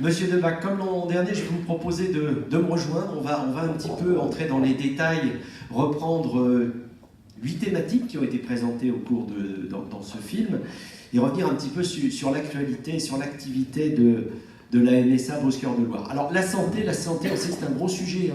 Monsieur Debac, comme l'an dernier, je vais vous proposer de me rejoindre. On va un petit peu entrer dans les détails, reprendre 8 thématiques qui ont été présentées au cours dans ce film et revenir un petit peu sur l'actualité, sur l'activité de la MSA Brusqueurs de Loire. Alors la santé, on sait que c'est un gros sujet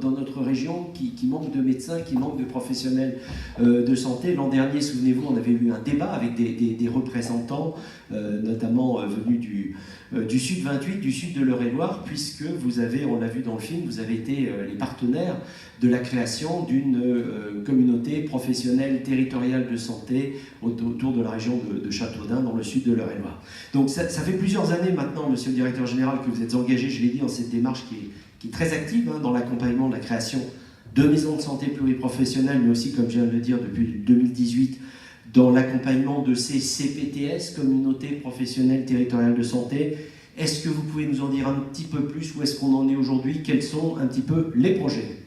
dans notre région qui manque de médecins, qui manque de professionnels de santé. L'an dernier, souvenez-vous, on avait eu un débat avec des représentants, notamment venus du Sud 28, du sud de l'Eure-et-Loire, puisque vous avez, on l'a vu dans le film, vous avez été les partenaires de la création d'une communauté professionnelle territoriale de santé autour de la région de Châteaudun, dans le sud de l'Eure-et-Loire. Donc ça fait plusieurs années maintenant, monsieur le directeur général, que vous êtes engagé, je l'ai dit, dans cette démarche qui est très active dans l'accompagnement de la création de maisons de santé pluriprofessionnelles, mais aussi, comme je viens de le dire, depuis 2018, dans l'accompagnement de ces CPTS, communautés professionnelles territoriales de santé. Est-ce que vous pouvez nous en dire un petit peu plus? Où est-ce qu'on en est aujourd'hui? Quels sont un petit peu les projets?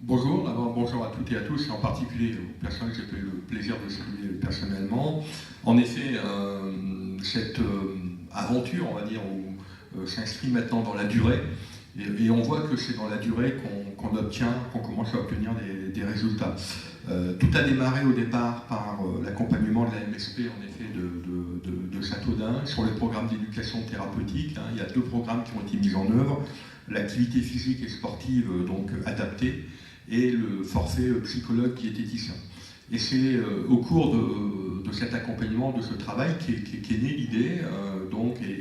Bonjour, d'abord bonjour à toutes et à tous, et en particulier aux personnes que j'ai eu le plaisir de saluer personnellement. En effet, cette aventure, on va dire, s'inscrit maintenant dans la durée, et on voit que c'est dans la durée qu'on commence à obtenir des résultats. Tout a démarré au départ par l'accompagnement de la MSP, en effet, de Châteaudun, sur le programme d'éducation thérapeutique. Il y a 2 programmes qui ont été mis en œuvre, l'activité physique et sportive donc adaptée, et le forfait psychologue diététicien. Et c'est au cours de cet accompagnement, de ce travail, qu'est née l'idée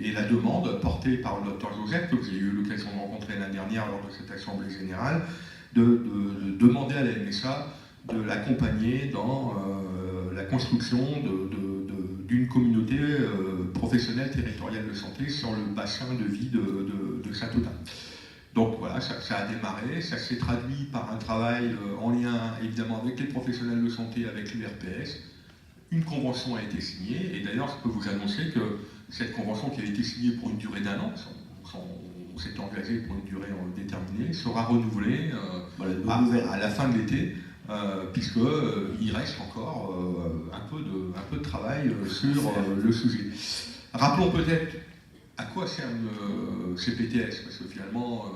et la demande portée par le Dr Joseph, que j'ai eu l'occasion de rencontrer l'année dernière lors de cette assemblée générale, de demander à la MSA de l'accompagner dans la construction d'une communauté professionnelle territoriale de santé sur le bassin de vie de Châteaudun. Donc voilà, ça a démarré, ça s'est traduit par un travail en lien évidemment avec les professionnels de santé, avec l'URPS. Une convention a été signée, et d'ailleurs je peux vous annoncer que cette convention qui a été signée pour une durée d'1 an, on s'est engagé pour une durée déterminée, sera renouvelée à la fin de l'été, puisqu'il reste encore un peu de travail sur le sujet. Rappelons peut-être à quoi servent ces CPTS, parce que finalement,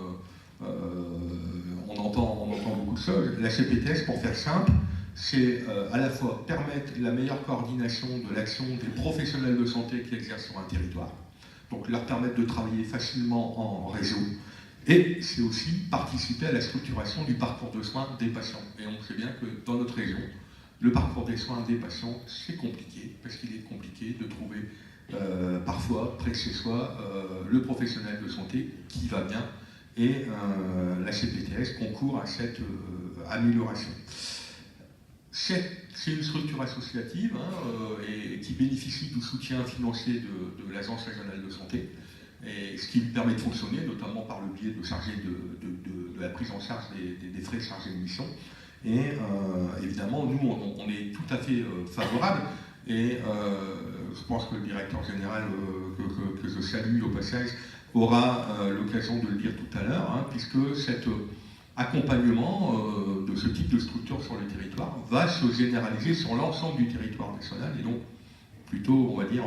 on entend beaucoup de choses. La CPTS, pour faire simple, c'est à la fois permettre la meilleure coordination de l'action des professionnels de santé qui exercent sur un territoire, donc leur permettre de travailler facilement en réseau, et c'est aussi participer à la structuration du parcours de soins des patients. Et on sait bien que dans notre région, le parcours des soins des patients, c'est compliqué, parce qu'il est compliqué de trouver parfois, près de chez soi, le professionnel de santé qui va bien, et la CPTS concourt à cette amélioration. C'est une structure associative et qui bénéficie du soutien financier de l'Agence régionale de santé, et ce qui lui permet de fonctionner, notamment par le biais de la prise en charge des frais chargés de mission. Et évidemment, nous, on est tout à fait favorable. Et je pense que le directeur général, que je salue au passage, aura l'occasion de le dire tout à l'heure, puisque cet accompagnement de ce type de structure sur le territoire va se généraliser sur l'ensemble du territoire national, et donc plutôt, on va dire,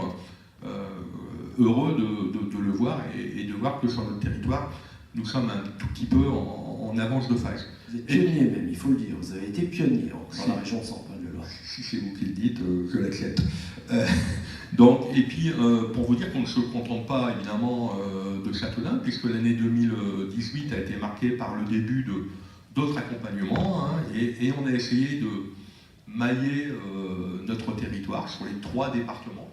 heureux de le voir et de voir que sur notre territoire, nous sommes un tout petit peu en avance de phase. Vous êtes pionnier même, il faut le dire, vous avez été pionnier dans la région centrale de Loire. Si c'est vous qui le dites, je l'accepte. Donc, et puis, pour vous dire qu'on ne se contente pas évidemment de Châteaudun, puisque l'année 2018 a été marquée par le début d'autres accompagnements, et on a essayé de mailler notre territoire sur les 3 départements,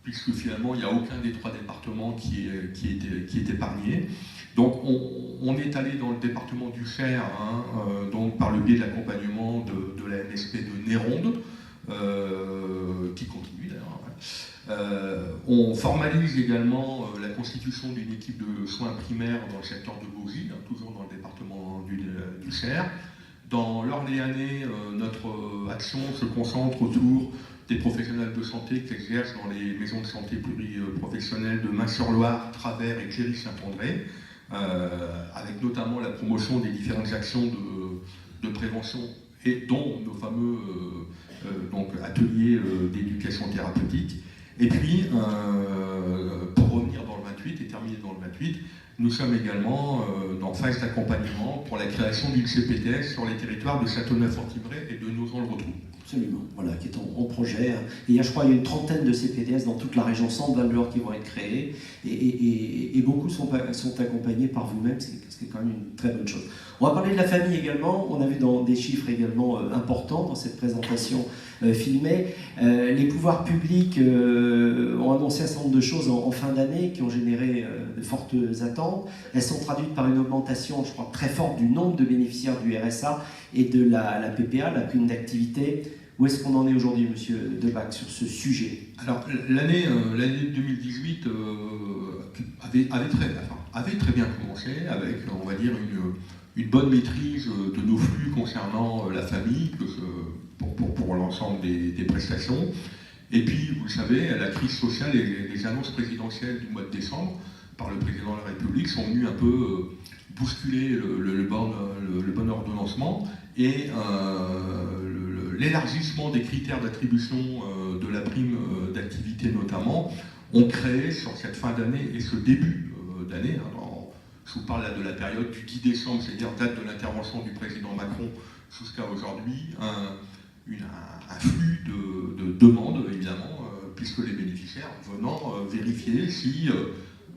puisque finalement il n'y a aucun des 3 départements qui est épargné. Donc on est allé dans le département du Cher, donc par le biais de l'accompagnement de la MSP de Néronde, qui continue d'ailleurs. On formalise également la constitution d'une équipe de soins primaires dans le secteur de Bougie, toujours dans le département du Cher. Dans l'Orléanais, notre action se concentre autour des professionnels de santé qui exercent dans les maisons de santé pluriprofessionnelles de Main-sur-Loire, Travers et Cléry-Saint-André, avec notamment la promotion des différentes actions de prévention, et dont nos fameux ateliers d'éducation thérapeutique. Et puis, pour revenir dans le 28 et terminé dans le 28. Nous sommes également en phase d'accompagnement pour la création d'une CPTS sur les territoires de Châteauneuf-en-Thymerais et de Nozon-le-Rotrou. Absolument, voilà, qui est en projet. Et il y a, je crois, il y a une trentaine de CPTS dans toute la région Centre-Val-de-Loire qui vont être créés, et beaucoup sont accompagnés par vous-même, ce qui est quand même une très bonne chose. On va parler de la famille également. On a vu dans des chiffres également importants dans cette présentation filmée. Les pouvoirs publics ont annoncé un certain nombre de choses en fin d'année qui ont généré de fortes attentes. Elles sont traduites par une augmentation, je crois, très forte du nombre de bénéficiaires du RSA et de la PPA, la prime d'activité. Où est-ce qu'on en est aujourd'hui, Monsieur Debac, sur ce sujet? Alors, l'année 2018 avait très bien commencé, avec, on va dire, une bonne maîtrise de nos flux concernant la famille, pour l'ensemble des prestations. Et puis, vous le savez, la crise sociale et les annonces présidentielles du mois de décembre par le président de la République sont venues un peu bousculer le bon ordonnancement et l'élargissement des critères d'attribution de la prime d'activité notamment ont créé sur cette fin d'année et ce début d'année, je vous parle là de la période du 10 décembre, c'est-à-dire date de l'intervention du président Macron jusqu'à aujourd'hui, un flux de demandes évidemment, puisque les bénéficiaires venant vérifier si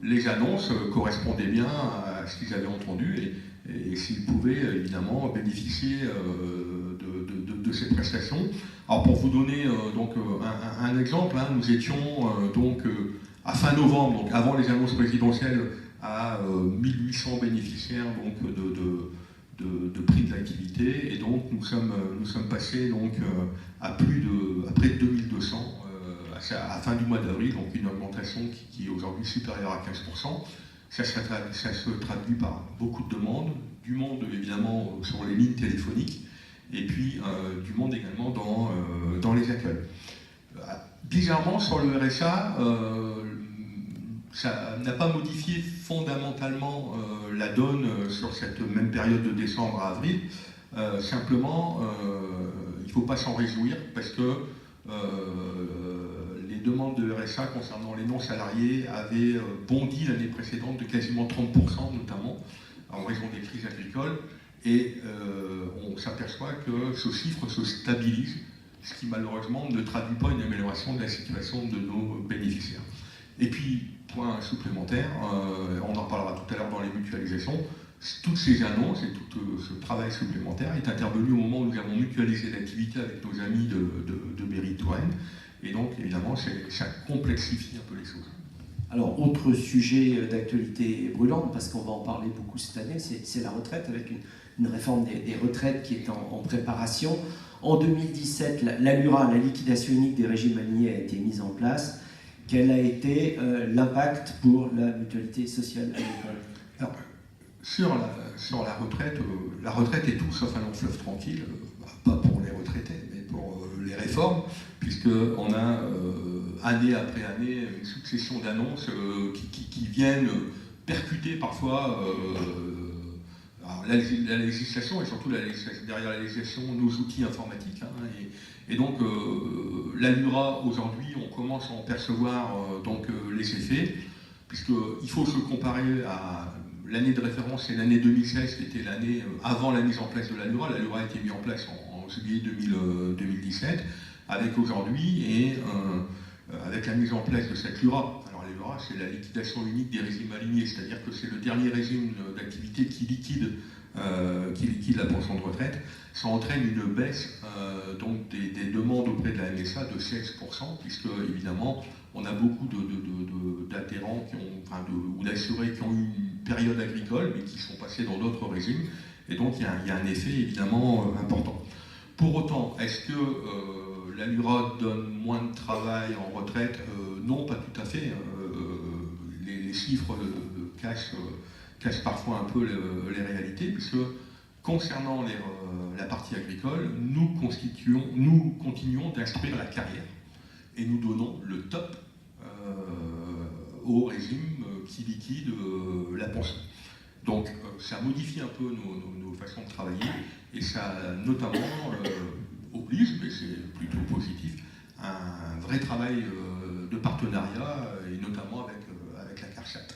les annonces correspondaient bien à ce qu'ils avaient entendu et s'ils pouvaient évidemment bénéficier de ces prestations. Alors pour vous donner donc un exemple, nous étions donc à fin novembre, donc avant les annonces présidentielles, à 1800 bénéficiaires donc de prix d'activité, et donc nous sommes passés donc à près de 2200 à fin du mois d'avril, donc une augmentation qui est aujourd'hui supérieure à 15%. Ça se traduit par beaucoup de demandes, du monde évidemment sur les lignes téléphoniques, et puis du monde également dans les accueils. Bizarrement, sur le RSA, ça n'a pas modifié fondamentalement la donne sur cette même période de décembre à avril. Simplement, il ne faut pas s'en réjouir parce que les demandes de RSA concernant les non-salariés avaient bondi l'année précédente de quasiment 30%, notamment en raison des crises agricoles. Et on s'aperçoit que ce chiffre se stabilise, ce qui malheureusement ne traduit pas une amélioration de la situation de nos bénéficiaires. Et puis, point supplémentaire, on en parlera tout à l'heure dans les mutualisations, toutes ces annonces et tout ce travail supplémentaire est intervenu au moment où nous avons mutualisé l'activité avec nos amis de Berry-Touraine, et donc évidemment ça complexifie un peu les choses. Alors, autre sujet d'actualité brûlante, parce qu'on va en parler beaucoup cette année, c'est la retraite, avec une réforme des retraites qui est en préparation. En 2017, l'ALURA, la liquidation unique des régimes alignés, a été mise en place. Quel a été l'impact pour la mutualité sociale agricole? Alors, sur la retraite est tout sauf un long fleuve tranquille, pas pour les retraités, mais pour les réformes, puisqu'on a année après année une succession d'annonces qui viennent percuter parfois la législation, et surtout derrière la législation nos outils informatiques. Et donc l'ALURA aujourd'hui, on commence à en percevoir donc les effets, puisqu'il faut se comparer à l'année de référence, c'est l'année 2016, qui était l'année avant la mise en place de l'ALURA. L'ALURA a été mise en place en juillet 2017, avec aujourd'hui et avec la mise en place de cette LURA. Alors l'ALURA, c'est la liquidation unique des régimes alignés, c'est-à-dire que c'est le dernier régime d'activité qui liquide la pension de retraite. Ça entraîne une baisse donc des demandes auprès de la MSA de 16%, puisque évidemment on a beaucoup d'adhérents ou d'assurés qui ont eu une période agricole mais qui sont passés dans d'autres régimes, et donc il y a un effet évidemment important. Pour autant, est-ce que l'ALURA donne moins de travail en retraite? Non, pas tout à fait. Les chiffres cachent parfois un peu les réalités, puisque concernant la partie agricole, nous continuons d'instruire la carrière et nous donnons le top au régime qui liquide la pension. Donc ça modifie un peu nos façons de travailler, et ça notamment oblige, mais c'est plutôt positif, un vrai travail de partenariat, et notamment avec la CARSAT.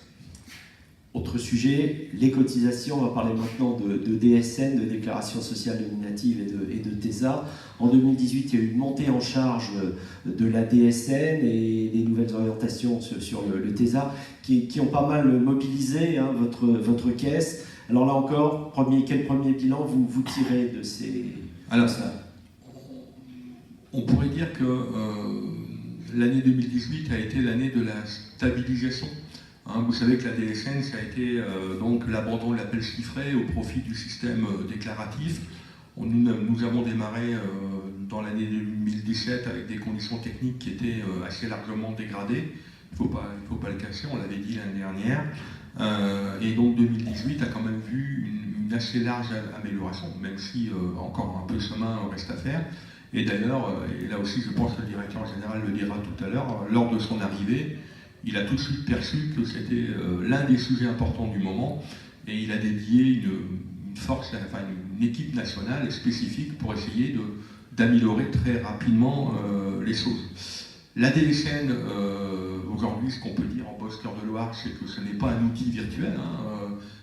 Autre sujet, les cotisations. On va parler maintenant de DSN, de déclaration sociale nominative et de TESA. En 2018, il y a eu une montée en charge de la DSN et des nouvelles orientations sur le TESA qui ont pas mal mobilisé votre caisse. Alors là encore, quel premier bilan vous tirez de ces... Alors, on pourrait dire que l'année 2018 a été l'année de la stabilisation. Vous savez que la DSN, ça a été donc l'abandon de l'appel chiffré au profit du système déclaratif. Nous avons démarré dans l'année 2017 avec des conditions techniques qui étaient assez largement dégradées. Il ne faut pas le cacher, on l'avait dit l'année dernière. Et donc 2018 a quand même vu une assez large amélioration, même si encore un peu de chemin reste à faire. Et d'ailleurs, et là aussi je pense que le directeur général le dira tout à l'heure, lors de son arrivée, il a tout de suite perçu que c'était l'un des sujets importants du moment et il a dédié une équipe nationale spécifique pour essayer d'améliorer très rapidement les choses. La DSN, aujourd'hui, ce qu'on peut dire en Basse-Cœur de Loire, c'est que ce n'est pas un outil virtuel.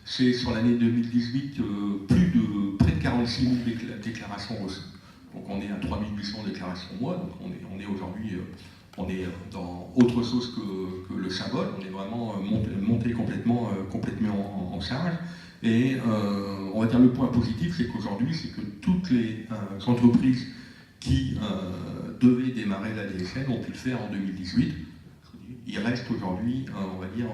C'est sur l'année 2018 près de 46 000 déclarations reçues. Donc on est à 3 800 déclarations au mois, donc on est aujourd'hui... on est dans autre chose que le symbole, on est vraiment monté complètement en charge. Et on va dire le point positif, c'est qu'aujourd'hui, c'est que toutes les entreprises qui devaient démarrer la DSN ont pu le faire en 2018. Il reste aujourd'hui, on va dire,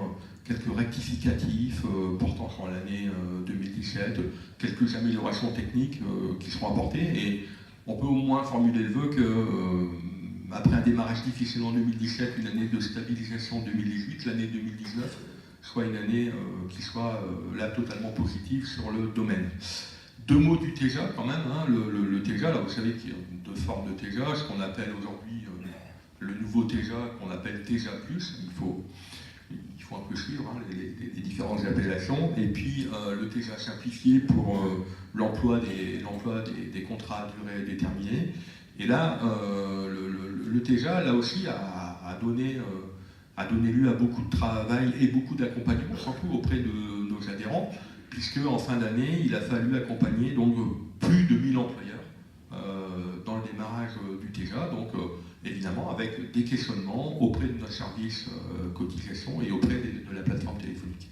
quelques rectificatifs portant sur l'année 2017, quelques améliorations techniques qui seront apportées. Et on peut au moins formuler le vœu que après un démarrage difficile en 2017, une année de stabilisation en 2018, l'année 2019 soit une année qui soit là totalement positive sur le domaine. Deux mots du TESA quand même, le TESA, là vous savez qu'il y a deux formes de TESA, ce qu'on appelle aujourd'hui le nouveau TESA, qu'on appelle TESA+, il faut un peu suivre les différentes appellations, et puis le TESA simplifié pour l'emploi des contrats à durée déterminée. Et là, le TESA, là aussi, a donné lieu à beaucoup de travail et beaucoup d'accompagnement, surtout auprès de nos adhérents, puisque en fin d'année, il a fallu accompagner donc plus de 1000 employeurs dans le démarrage du TESA, donc évidemment avec des questionnements auprès de notre service cotisation et auprès de la plateforme téléphonique.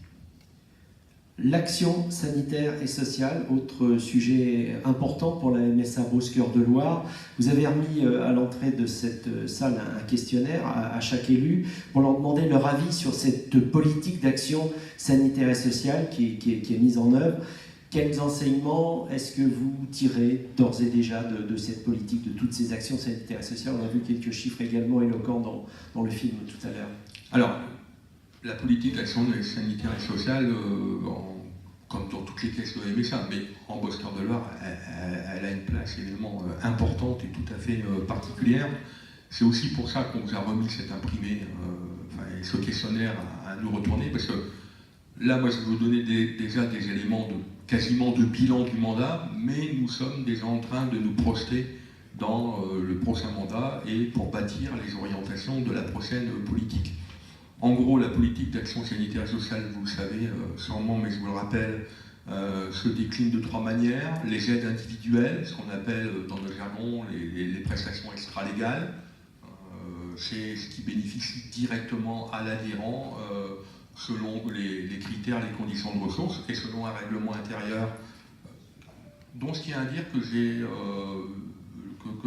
L'action sanitaire et sociale, autre sujet important pour la MSA Basse-Cœur de Loire. Vous avez remis à l'entrée de cette salle un questionnaire à chaque élu pour leur demander leur avis sur cette politique d'action sanitaire et sociale qui est mise en œuvre. Quels enseignements est-ce que vous tirez d'ores et déjà de cette politique, de toutes ces actions sanitaires et sociales? On a vu quelques chiffres également éloquents dans le film tout à l'heure. Alors, la politique d'action sanitaire et sociale, comme dans toutes les caisses de la MSA, mais en Basse-Cœur de Loire, elle a une place évidemment importante et tout à fait particulière. C'est aussi pour ça qu'on vous a remis cet imprimé, ce questionnaire à nous retourner, parce que là, moi, je vais vous donner déjà des éléments quasiment de bilan du mandat, mais nous sommes déjà en train de nous projeter dans le prochain mandat et pour bâtir les orientations de la prochaine politique. En gros, la politique d'action sanitaire et sociale, vous le savez sûrement, mais je vous le rappelle, se décline de trois manières. Les aides individuelles, ce qu'on appelle dans le jargon les prestations extra-légales, c'est ce qui bénéficie directement à l'adhérent selon les critères, les conditions de ressources et selon un règlement intérieur. Donc ce qui est à dire que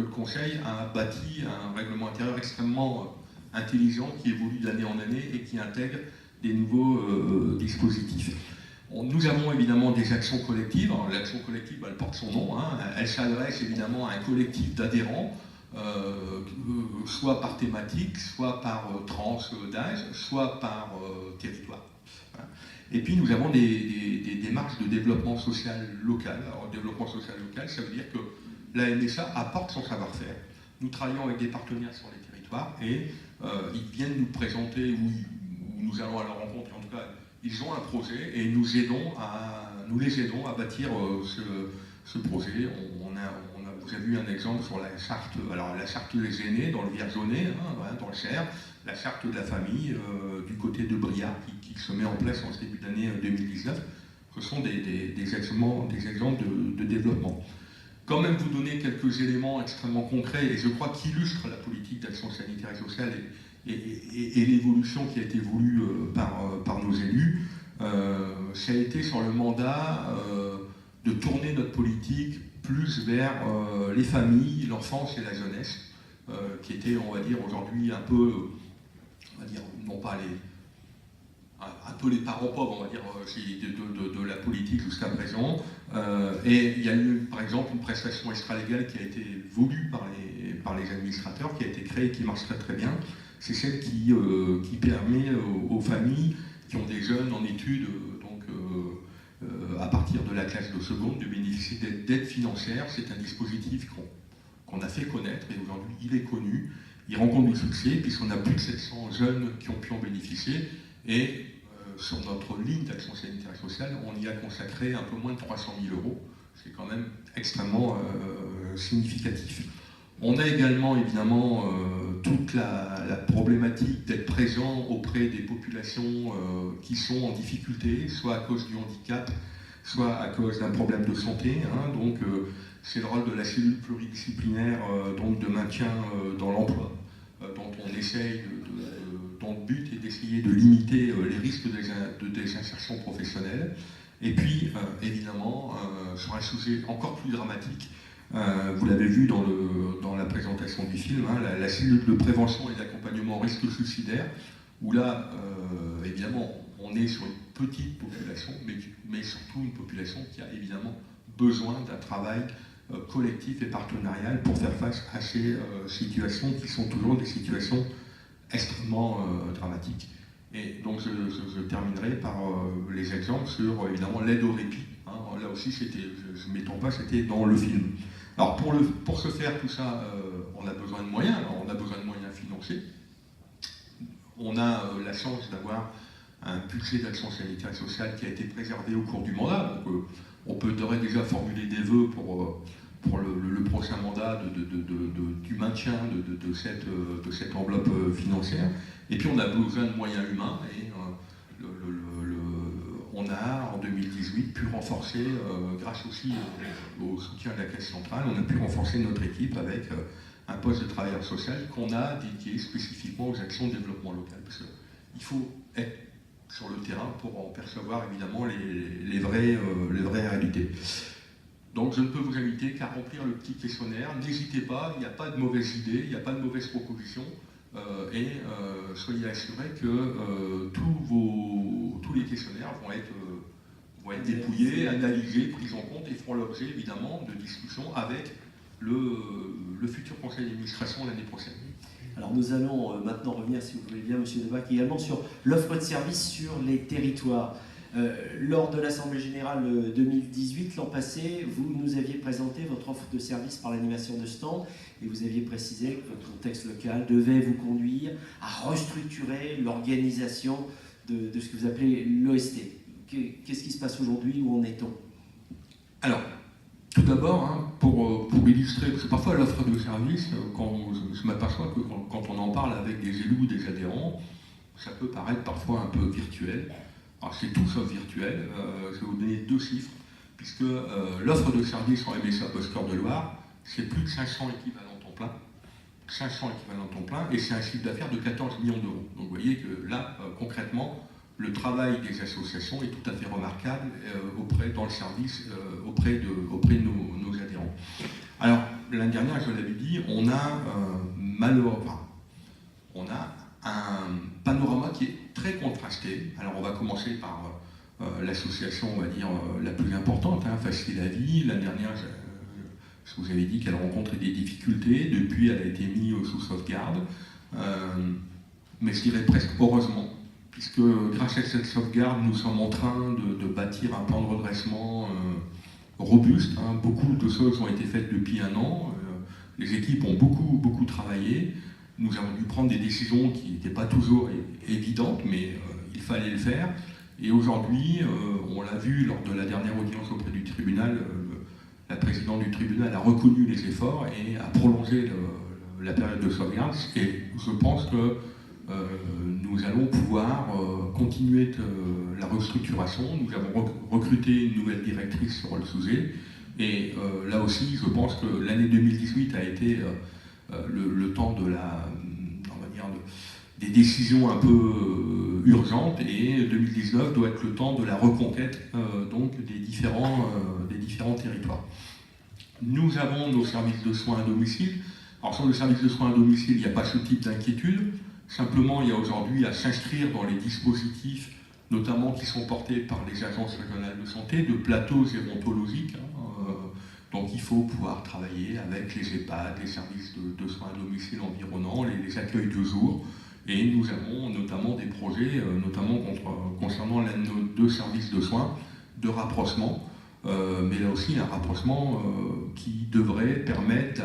le Conseil a bâti un règlement intérieur extrêmement intelligent qui évolue d'année en année et qui intègre des nouveaux dispositifs. Nous avons évidemment des actions collectives. L'action collective, elle porte son nom. Elle s'adresse évidemment à un collectif d'adhérents, soit par thématique, soit par tranche d'âge, soit par territoire. Et puis nous avons des démarches de développement social local. Alors, développement social local, ça veut dire que la MSA apporte son savoir-faire. Nous travaillons avec des partenaires sur les territoires et ils viennent nous présenter, ou nous allons à leur rencontre, en tout cas, ils ont un projet et nous les aidons à bâtir ce projet. Vous avez vu un exemple sur la charte, alors la charte des aînés dans le Vierzonais, dans le Cher, la charte de la famille du côté de Briard qui se met en place en ce début d'année 2019. Ce sont des exemples de développement. Quand même vous donner quelques éléments extrêmement concrets et je crois qu'illustrent la politique d'action sanitaire et sociale et l'évolution qui a été voulue par nos élus. Ça a été sur le mandat de tourner notre politique plus vers les familles, l'enfance et la jeunesse, qui étaient, on va dire, aujourd'hui un peu, on va dire, non pas un peu les parents pauvres, on va dire, de la politique jusqu'à présent. Et il y a eu, par exemple, une prestation extra-légale qui a été voulue par les administrateurs, qui a été créée et qui marche très très bien. C'est celle qui permet aux familles qui ont des jeunes en études, à partir de la classe de seconde, de bénéficier d'aides financières. C'est un dispositif qu'on a fait connaître et aujourd'hui il est connu. Il rencontre du succès puisqu'on a plus de 700 jeunes qui ont pu en bénéficier et sur notre ligne d'action sanitaire et sociale, on y a consacré un peu moins de 300 000 €. C'est quand même extrêmement significatif. On a également évidemment toute la problématique d'être présent auprès des populations qui sont en difficulté, soit à cause du handicap, soit à cause d'un problème de santé. Donc c'est le rôle de la cellule pluridisciplinaire donc de maintien dans l'emploi, dont on essaye, dont le but est d'essayer de limiter les risques de désinsertion professionnelle. Et puis évidemment, sur un sujet encore plus dramatique, vous l'avez vu dans la présentation du film, la cellule de prévention et d'accompagnement au risque suicidaire, où là, évidemment, on est sur une petite population, mais surtout une population qui a évidemment besoin d'un travail collectif et partenarial pour faire face à ces situations qui sont toujours des situations extrêmement dramatiques. Et donc je terminerai par les exemples sur évidemment l'aide au répit. Là aussi, je ne m'étends pas, c'était dans le film. Alors pour se faire tout ça, on a besoin de moyens. Alors, on a besoin de moyens financiers. On a la chance d'avoir un budget d'action sanitaire et sociale qui a été préservé au cours du mandat. Donc on peut déjà formuler des vœux pour le prochain mandat du maintien de cette enveloppe financière. Et puis on a besoin de moyens humains et on a en 2018 pu renforcer, grâce aussi au soutien de la Caisse centrale, on a pu renforcer notre équipe avec un poste de travailleur social qu'on a dédié spécifiquement aux actions de développement local. Parce qu'il faut être sur le terrain pour en percevoir évidemment les vraies réalités. Donc je ne peux vous inviter qu'à remplir le petit questionnaire. N'hésitez pas, il n'y a pas de mauvaises idées, il n'y a pas de mauvaises propositions. Et soyez assurés que tous les questionnaires vont être dépouillés, analysés, pris en compte et feront l'objet évidemment de discussions avec le futur conseil d'administration l'année prochaine. Alors nous allons maintenant revenir, si vous voulez bien, M. Debac, également sur l'offre de services sur les territoires. Lors de l'Assemblée Générale 2018, l'an passé, vous nous aviez présenté votre offre de service par l'animation de stand et vous aviez précisé que votre contexte local devait vous conduire à restructurer l'organisation de ce que vous appelez l'OST. Qu'est-ce qui se passe aujourd'hui? Où en est-on? Alors, tout d'abord, pour illustrer, parce que parfois l'offre de service, quand je m'aperçois que quand on en parle avec des élus ou des adhérents, ça peut paraître parfois un peu virtuel. Alors c'est tout sauf virtuel. Je vais vous donner 2 chiffres, puisque l'offre de service en MSA Post-Cœur de Loire, c'est plus de 500 équivalents temps plein. 500 équivalents temps plein, et c'est un chiffre d'affaires de 14 millions d'euros. Donc vous voyez que là, concrètement, le travail des associations est tout à fait remarquable dans le service auprès de nos adhérents. Alors, l'année dernière, je l'avais dit, on a un panorama qui est très contrasté. Alors, on va commencer par l'association, on va dire, la plus importante, Facile à Vie. L'année dernière, je vous avais dit qu'elle rencontrait des difficultés. Depuis, elle a été mise sous sauvegarde. Mais je dirais presque heureusement, puisque grâce à cette sauvegarde, nous sommes en train de bâtir un plan de redressement robuste. Beaucoup de choses ont été faites depuis 1 an. Les équipes ont beaucoup travaillé. Nous avons dû prendre des décisions qui n'étaient pas toujours évidentes, mais il fallait le faire. Et aujourd'hui, on l'a vu lors de la dernière audience auprès du tribunal, la présidente du tribunal a reconnu les efforts et a prolongé la période de sauvegarde. Et je pense que nous allons pouvoir continuer la restructuration. Nous avons recruté une nouvelle directrice sur le sujet. Et là aussi, je pense que l'année 2018 a été le temps de des décisions un peu urgentes, et 2019 doit être le temps de la reconquête donc des différents territoires. Nous avons nos services de soins à domicile. Alors sur le service de soins à domicile, il n'y a pas ce type d'inquiétude. Simplement, il y a aujourd'hui à s'inscrire dans les dispositifs, notamment qui sont portés par les agences régionales de santé, de plateaux gérontologiques. Donc il faut pouvoir travailler avec les EHPAD, les services de soins à domicile environnants, les accueils de jour. Et nous avons notamment des projets, notamment concernant l'un de nos 2 services de soins, de rapprochement. Mais là aussi un rapprochement qui devrait permettre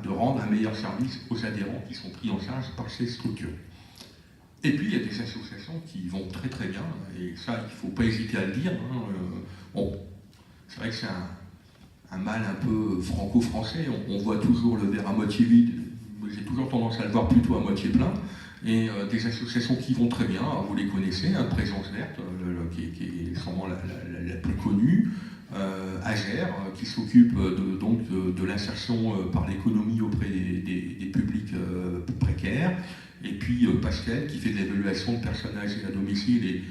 de rendre un meilleur service aux adhérents qui sont pris en charge par ces structures. Et puis il y a des associations qui vont très très bien, et ça il ne faut pas hésiter à le dire. Bon, c'est vrai que c'est un mal un peu franco-français, on voit toujours le verre à moitié vide, j'ai toujours tendance à le voir plutôt à moitié plein, et des associations qui vont très bien, vous les connaissez, Présence Verte, qui est sûrement la plus connue, AGER, qui s'occupe de l'insertion par l'économie auprès des publics précaires, et puis Pascal, qui fait de l'évaluation de personnes âgées à domicile, et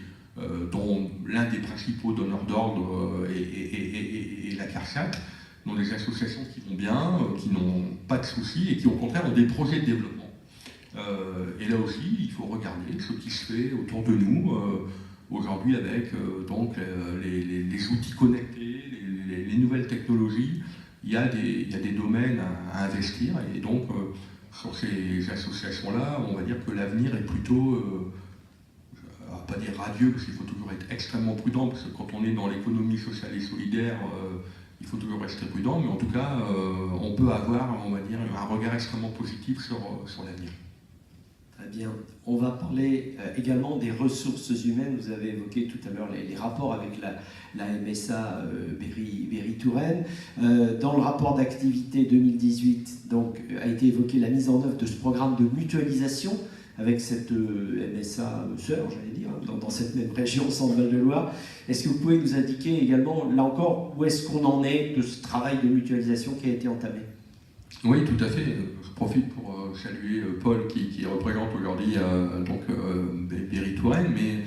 dont l'un des principaux donneurs d'ordre est la CARSAT, dont des associations qui vont bien, qui n'ont pas de soucis et qui au contraire ont des projets de développement. Et là aussi, il faut regarder ce qui se fait autour de nous aujourd'hui avec les outils connectés, les nouvelles technologies. Il y a des domaines à investir, et donc sur ces associations-là, on va dire que l'avenir est plutôt, on ne va pas dire radieux, parce qu'il faut toujours être extrêmement prudent, parce que quand on est dans l'économie sociale et solidaire, il faut toujours rester prudent, mais en tout cas, on peut avoir, on va dire, un regard extrêmement positif sur l'avenir. Très bien. On va parler également des ressources humaines. Vous avez évoqué tout à l'heure les rapports avec la MSA Berry-Touraine. Dans le rapport d'activité 2018, donc, a été évoquée la mise en œuvre de ce programme de mutualisation avec cette MSA sœur, j'allais dire, dans cette même région Centre-Val de Loire. Est-ce que vous pouvez nous indiquer également, là encore, où est-ce qu'on en est de ce travail de mutualisation qui a été entamé ? Oui, tout à fait. Je profite pour saluer Paul qui représente aujourd'hui Berry-Touraine, mais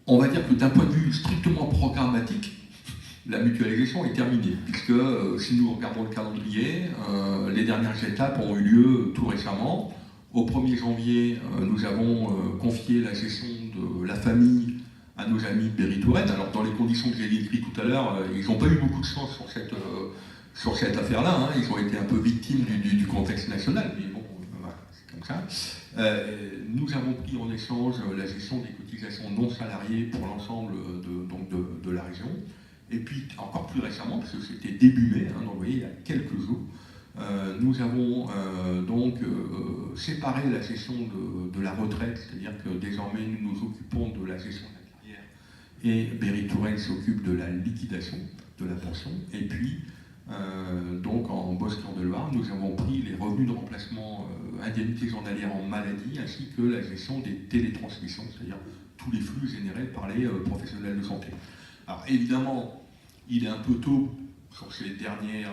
on va dire que d'un point de vue strictement programmatique, la mutualisation est terminée, puisque si nous regardons le calendrier, les dernières étapes ont eu lieu tout récemment. Au 1er janvier, nous avons confié la gestion de la famille à nos amis de Berry-Touraine. Alors dans les conditions que j'ai décrites tout à l'heure, ils n'ont pas eu beaucoup de chance sur cette affaire-là, ils ont été un peu victimes du contexte national, mais bon, voilà, c'est comme ça. Nous avons pris en échange la gestion des cotisations non salariées pour l'ensemble de la région. Et puis, encore plus récemment, parce que c'était début mai, donc vous voyez, il y a quelques jours, nous avons séparé la gestion de la retraite, c'est-à-dire que désormais nous nous occupons de la gestion de la carrière et Berry-Touraine s'occupe de la liquidation de la pension. Et puis, en Bosc-Cœur-de-Loire, nous avons pris les revenus de remplacement indemnités journalières en maladie, ainsi que la gestion des télétransmissions, c'est-à-dire tous les flux générés par les professionnels de santé. Alors évidemment, il est un peu tôt sur ces dernières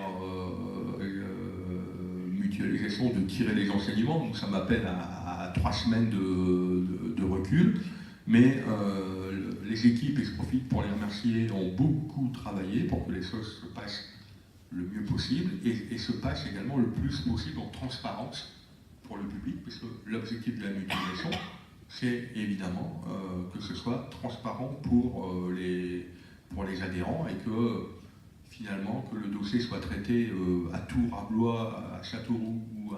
mutualisations de tirer les enseignements, donc ça m'appelle à 3 semaines de recul, mais les équipes, et je profite pour les remercier, ont beaucoup travaillé pour que les choses se passent le mieux possible et se passent également le plus possible en transparence pour le public, parce que l'objectif de la mutualisation, c'est évidemment que ce soit transparent pour les adhérents, et que finalement que le dossier soit traité à Tours, à Blois, à Châteauroux, ou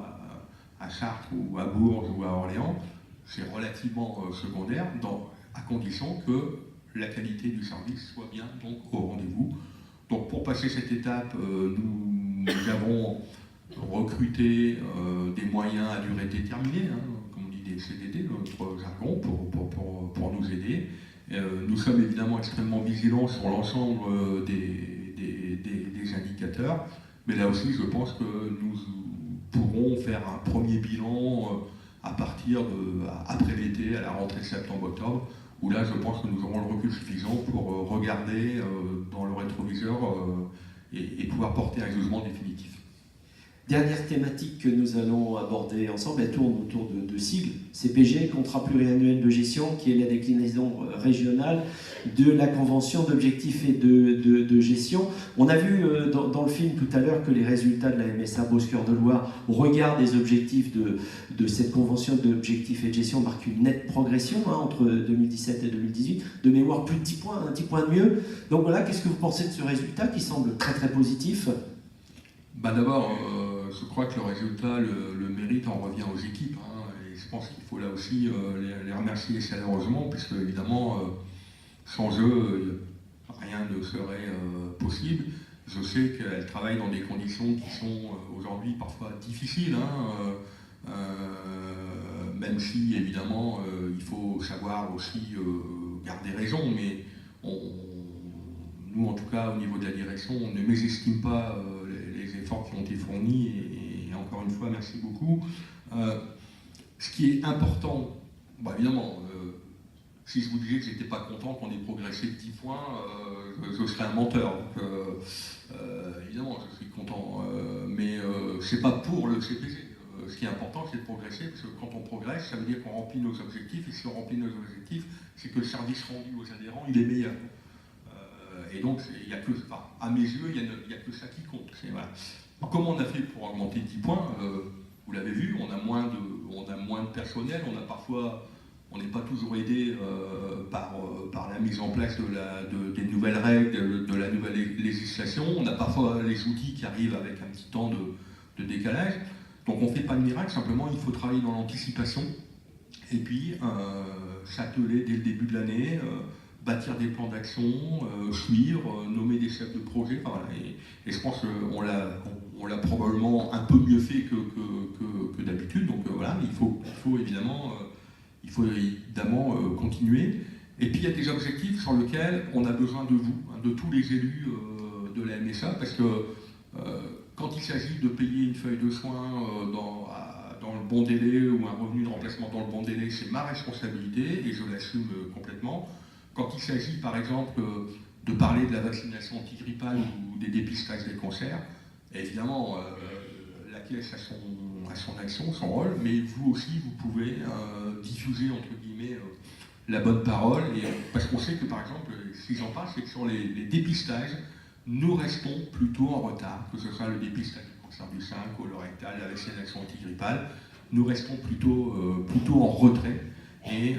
à Chartres, ou à Bourges, ou à Orléans, c'est relativement secondaire, à condition que la qualité du service soit bien donc au rendez-vous. Donc pour passer cette étape, nous avons recruté des moyens à durée déterminée, comme on dit des CDD, notre jargon, pour nous aider. Nous sommes évidemment extrêmement vigilants sur l'ensemble des indicateurs, mais là aussi je pense que pourront faire un premier bilan à partir après l'été, à la rentrée septembre-octobre, où là, je pense que nous aurons le recul suffisant pour regarder dans le rétroviseur et pouvoir porter un jugement définitif. Dernière thématique que nous allons aborder ensemble, elle tourne autour de deux sigles, CPG, contrat pluriannuel de gestion, qui est la déclinaison régionale de la convention d'objectifs et de gestion. On a vu dans le film tout à l'heure que les résultats de la MSA Beauce-Cœur de Loire, au regard des objectifs de cette convention d'objectifs et de gestion, marquent une nette progression entre 2017 et 2018. De mémoire, plus de 10 points, un petit point de mieux. Donc voilà, qu'est-ce que vous pensez de ce résultat qui semble très très positif? D'abord, je crois que le résultat, le mérite en revient aux équipes. Et je pense qu'il faut là aussi les remercier chaleureusement, puisque évidemment, sans eux, rien ne serait possible. Je sais qu'elles travaillent dans des conditions qui sont aujourd'hui parfois difficiles, même si évidemment il faut savoir aussi garder raison, mais nous en tout cas au niveau de la direction, on ne mésestime pas les efforts qui ont été fournis et encore une fois merci beaucoup. Ce qui est important, évidemment, si je vous disais que je n'étais pas content qu'on ait progressé de 10 points, je serais un menteur. Donc, évidemment, je suis content, mais c'est pas pour le CPG. Ce qui est important, c'est de progresser, parce que quand on progresse, ça veut dire qu'on remplit nos objectifs, et si on remplit nos objectifs, c'est que le service rendu aux adhérents, il est meilleur. Et donc, il y a que, à mes yeux, il n'y a que ça qui compte. Voilà. Comment on a fait pour augmenter 10 points? Vous l'avez vu, on a moins de personnel, on n'est pas toujours aidé par la mise en place des nouvelles règles, de la nouvelle législation. On a parfois les outils qui arrivent avec un petit temps de décalage. Donc on ne fait pas de miracle, simplement il faut travailler dans l'anticipation et puis s'atteler dès le début de l'année, bâtir des plans d'action, suivre, nommer des chefs de projet. Et je pense qu'on l'a probablement un peu mieux fait que d'habitude. Donc voilà, il faut évidemment continuer. Et puis il y a des objectifs sur lesquels on a besoin de vous, de tous les élus de la MSA, parce que quand il s'agit de payer une feuille de soins dans le bon délai ou un revenu de remplacement dans le bon délai, c'est ma responsabilité et je l'assume complètement. Quand il s'agit par exemple de parler de la vaccination antigrippale ou des dépistages des cancers, évidemment la Caisse a son action, son rôle, mais vous aussi vous pouvez diffuser entre guillemets la bonne parole, parce qu'on sait que par exemple, si j'en parle, c'est que sur les dépistages, nous restons plutôt en retard, que ce soit le dépistage du cancer du sein, colorectal, la vaccination antigrippale, nous restons plutôt en retrait. Et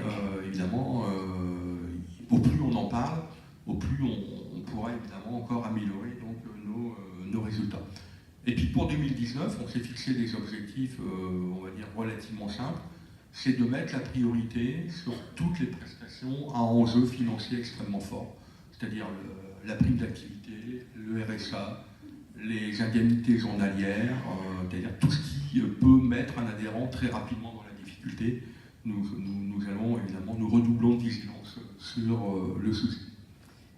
évidemment, au plus on en parle, au plus on pourra évidemment encore améliorer donc, nos résultats. Et puis pour 2019, on s'est fixé des objectifs, on va dire, relativement simples. C'est de mettre la priorité sur toutes les prestations à enjeux financiers extrêmement forts, c'est-à-dire la prime d'activité, le RSA, les indemnités journalières, c'est-à-dire tout ce qui peut mettre un adhérent très rapidement dans la difficulté. Nous allons évidemment, nous redoublons de vigilance sur le sujet.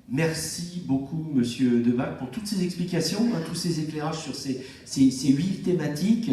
Merci beaucoup, Monsieur Debac, pour toutes ces explications, tous ces éclairages sur ces 8 thématiques.